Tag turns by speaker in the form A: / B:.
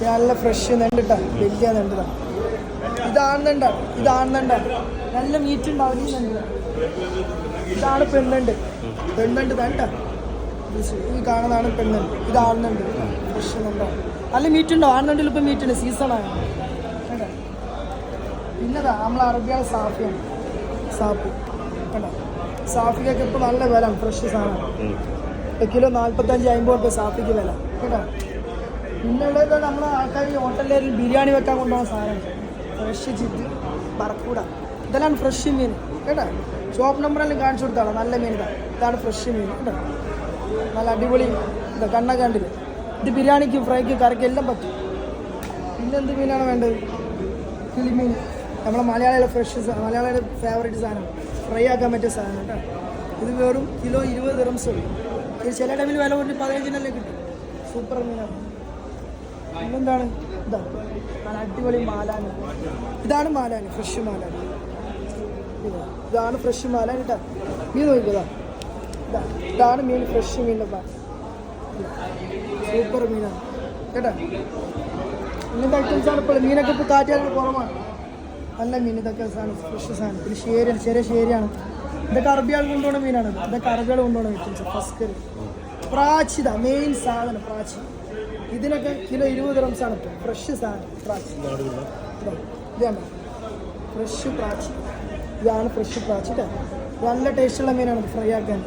A: നല്ല ഫ്രഷ് നെണ്ടിട്ടാ വലിയ നെണ്ടിതാ. ഇതാണെന്നുണ്ടാ നല്ല മീറ്റ് ഉണ്ടാവും. ഈ നെണ്ട് ഇതാണ് പെണ്ണുണ്ട്. താണ്ടാ ഈ കാണുന്നതാണ് പെണ്ണുണ്ട്. ഇതാണെന്നുണ്ട് ഫ്രഷ് നെണ്ടാണ്. നല്ല മീറ്റ് ഉണ്ടോ? ആണെന്നുണ്ടെങ്കിൽ ഇപ്പം മീറ്റ് ഉണ്ട്, സീസണാണ്. പിന്നെതാ നമ്മളെ അറബിയാണ് സാഫിയാണ്. സാപ്പ് കേട്ടോ. സാഫിക്കൊക്കെ ഇപ്പോൾ നല്ല വില, ഫ്രഷ് സാധനമാണ്. കിലോ 45-50 രൂപ സാഫിക്ക് വില കേട്ടോ. പിന്നെ ഉള്ളത് നമ്മളെ ആൾക്കാർ ഹോട്ടലിൽ ബിരിയാണി വെക്കാൻ കൊണ്ടുപോകുന്ന സാധനം ഫ്രഷ് ചിറ്റ് ബർക്കൂട. ഇതെല്ലാം ഫ്രഷ് മീൻ കേട്ടോ. ഷോപ്പ് നമ്പറെല്ലാം കാണിച്ചു കൊടുത്താണ്. നല്ല മീൻ ഇതാണ് ഫ്രഷ് മീൻ കേട്ടോ. നല്ല അടിപൊളി കണ്ണൊക്കെ കണ്ടില്ല. ഇത് ബിരിയാണിക്ക് ഫ്രൈക്ക് കറിക്ക് എല്ലാം പറ്റും. പിന്നെന്ത് മീനാണ് വേണ്ടത്? കിളിമീൻ. നമ്മളെ മലയാളിയുടെ ഫ്രഷ്, മലയാളിയുടെ ഫേവറേറ്റ് സാധനം, ഫ്രൈ ആക്കാൻ പറ്റിയ സാധനം കേട്ടോ. ഇത് വെറും കിലോ 20 ദിർഹംസ് ഉള്ളൂ. ഇത് ചില ടൈമിൽ വില കൊണ്ട് 15 കിട്ടും. സൂപ്പർ മീനാണ്. പിന്നെന്താണ്? നല്ല അടിപൊളി മാലാന്. ഇതാണ് മാലാന്, ഫ്രഷ് മാലാന്. ഇതാണ് ഫ്രഷ് മാലാൻ കേട്ടോ. മീൻ നോക്കുക. ഇതാണ് മീൻ, ഫ്രഷ് മീനിൻ്റെ സൂപ്പർ മീനാണ് കേട്ടോ. ഇങ്ങനത്തെ ഐറ്റംസാണ് ഇപ്പോൾ. മീനൊക്കെ ഇപ്പോൾ കാറ്റാൻ കുറവാണ്. നല്ല മീൻ ഇതൊക്കെ സാധനം, ഫ്രഷ് സാധനം. പിന്നെ ശേരിയാണ്, ചെറിയ ശേരിയാണ്. ഇതൊക്കെ അറബിയാൾ കൊണ്ടുപോകുന്ന മീനാണ്. ഇതൊക്കെ അറബികൾ കൊണ്ടുപോകുന്ന ഐറ്റംസ്. ഫസ്കർ, പ്രാച്ചി, ഇതാ മെയിൻ സാധനം പ്രാച്ചി. ഇതിനൊക്കെ കിലോ 20 ദിർഹംസാണ് ഇപ്പോൾ. ഫ്രഷ് സാധനം പ്രാച്ചി. ഇതാണ് ഫ്രഷ് പ്രാച്ചി. ഇതാണ് ഫ്രഷ് പ്രാച്ചി കേട്ടോ. നല്ല ടേസ്റ്റുള്ള മീനാണ് ഫ്രൈ ആക്കാൻ.